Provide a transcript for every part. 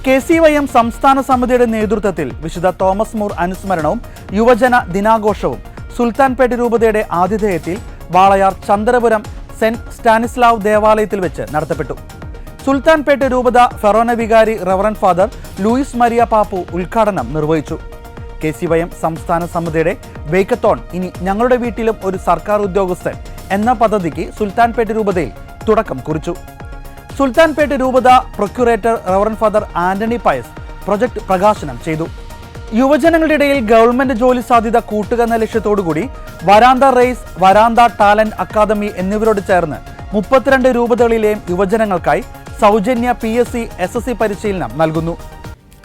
KCYM സംസ്ഥാന സമിതിയുടെ നേതൃത്വത്തിൽ വിശുദ്ധ തോമസ് മൂർ അനുസ്മരണവും യുവജന ദിനാഘോഷവും സുൽത്താൻപേട്ട് രൂപതയുടെ ആതിഥേയത്തിൽ വാളയാർ ചന്ദ്രപുരം സെന്റ് സ്റ്റാനിസ്ലാവ് ദേവാലയത്തിൽ വെച്ച് നടത്തപ്പെട്ടു. സുൽത്താൻപേട്ട് രൂപത ഫെറോന വികാരി reverend father Louis Maria Pappu ഉദ്ഘാടനം നിർവഹിച്ചു. KCYM സംസ്ഥാന സമിതിയുടെ വേക്കത്തോൺ ഇനി ഞങ്ങളുടെ വീട്ടിലും ഒരു സർക്കാർ ഉദ്യോഗസ്ഥൻ എന്ന പദ്ധതിക്ക് സുൽത്താൻപേട്ട് രൂപതയിൽ തുടക്കം കുറിച്ചു. സുൽത്താൻപേട്ട് രൂപത procurator reverend father Antony Pius project പ്രകാശനം ചെയ്തു. യുവജനങ്ങളുടെ ഇടയിൽ ഗവൺമെന്റ് ജോലി സാധ്യത കൂട്ടുക എന്ന ലക്ഷ്യത്തോടുകൂടി വരാന്ത റേസ്, വരാന്ത ടാലന്റ് അക്കാദമി എന്നിവരോട് ചേർന്ന് 32 രൂപതകളിലെയും യുവജനങ്ങൾക്കായി സൗജന്യ PSC SSC പരിശീലനം നൽകുന്നു.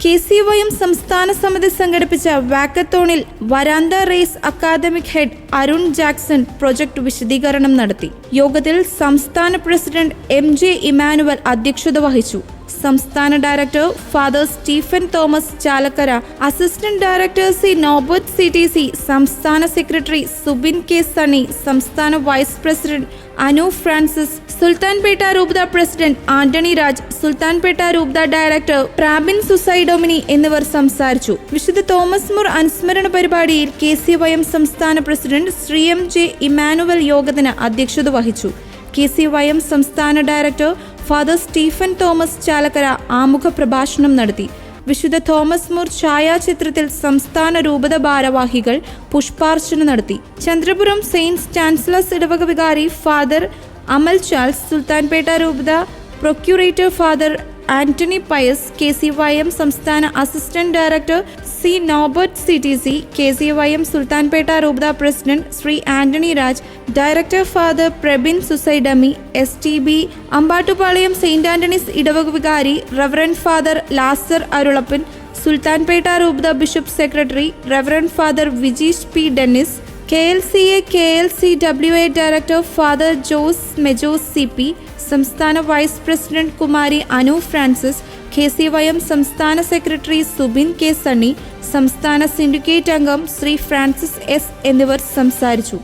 KCYM സംസ്ഥാന സമിതി സംഘടിപ്പിച്ച വാക്കത്തോണിൽ veranda race academic head Arun Jackson project വിശദീകരണം നടത്തി. യോഗത്തിൽ സംസ്ഥാന പ്രസിഡന്റ് MJ ഇമാനുവൽ അധ്യക്ഷത വഹിച്ചു. സംസ്ഥാന director father Stephen Thomas Chalakkara, assistant director Norbert CTC, സംസ്ഥാന സെക്രട്ടറി സുബിൻ K സണ്ണി, സംസ്ഥാന vice president Anu Francis, Sultanpet രൂപത പ്രസിഡന്റ് ആന്റണി രാജ്, സുൽത്താൻപേട്ട രൂപത ഡയറക്ടർ പ്രാബിൻ സുസൈ ഡൊമിനി എന്നിവർ സംസാരിച്ചു. വിശുദ്ധ തോമസ് മൂർ അനുസ്മരണ പരിപാടിയിൽ KCYM സംസ്ഥാന പ്രസിഡന്റ് ശ്രീ MJ ഇമാനുവൽ യോഗത്തിന് അധ്യക്ഷത വഹിച്ചു. KCYM സംസ്ഥാന director father Stephen Thomas Chalakkara ആമുഖ പ്രഭാഷണം നടത്തി. വിശുദ്ധ തോമസ് മൂർ ഛായാചിത്രത്തിൽ സംസ്ഥാന രൂപത ഭാരവാഹികൾ പുഷ്പാർച്ചന നടത്തി. ചന്ദ്രപുരം സെയിന്റ് സ്റ്റാൻസ്ലസ് ഇടവക വികാരി ഫാദർ അമൽ ചാൾസ്, സുൽത്താൻപേട്ട രൂപത procurator father Antony Pius, KCYM സംസ്ഥാന assistant director Norbert CTC, KCYM Sultanpet രൂപത president Shri Antony Raj, director father Prabin Susaidami, STB Ambattupalayam saint Antony's ഇടവക വികാരി റവറൻ ഫാദർ ലാസർ അരുളപ്പൻ, സുൽത്താൻപേട്ട രൂപത bishop secretary reverend father Vijeesh P Dennis, KLCA KLCWA director father Jose Mejose CP, സംസ്ഥാന vice president Kumari Anu Francis, KCYM സംസ്ഥാന സെക്രട്ടറി സുബിൻ K സണ്ണി, സംസ്ഥാന syndicate അംഗം Shri Francis S എന്നിവർ സംസാരിച്ചു.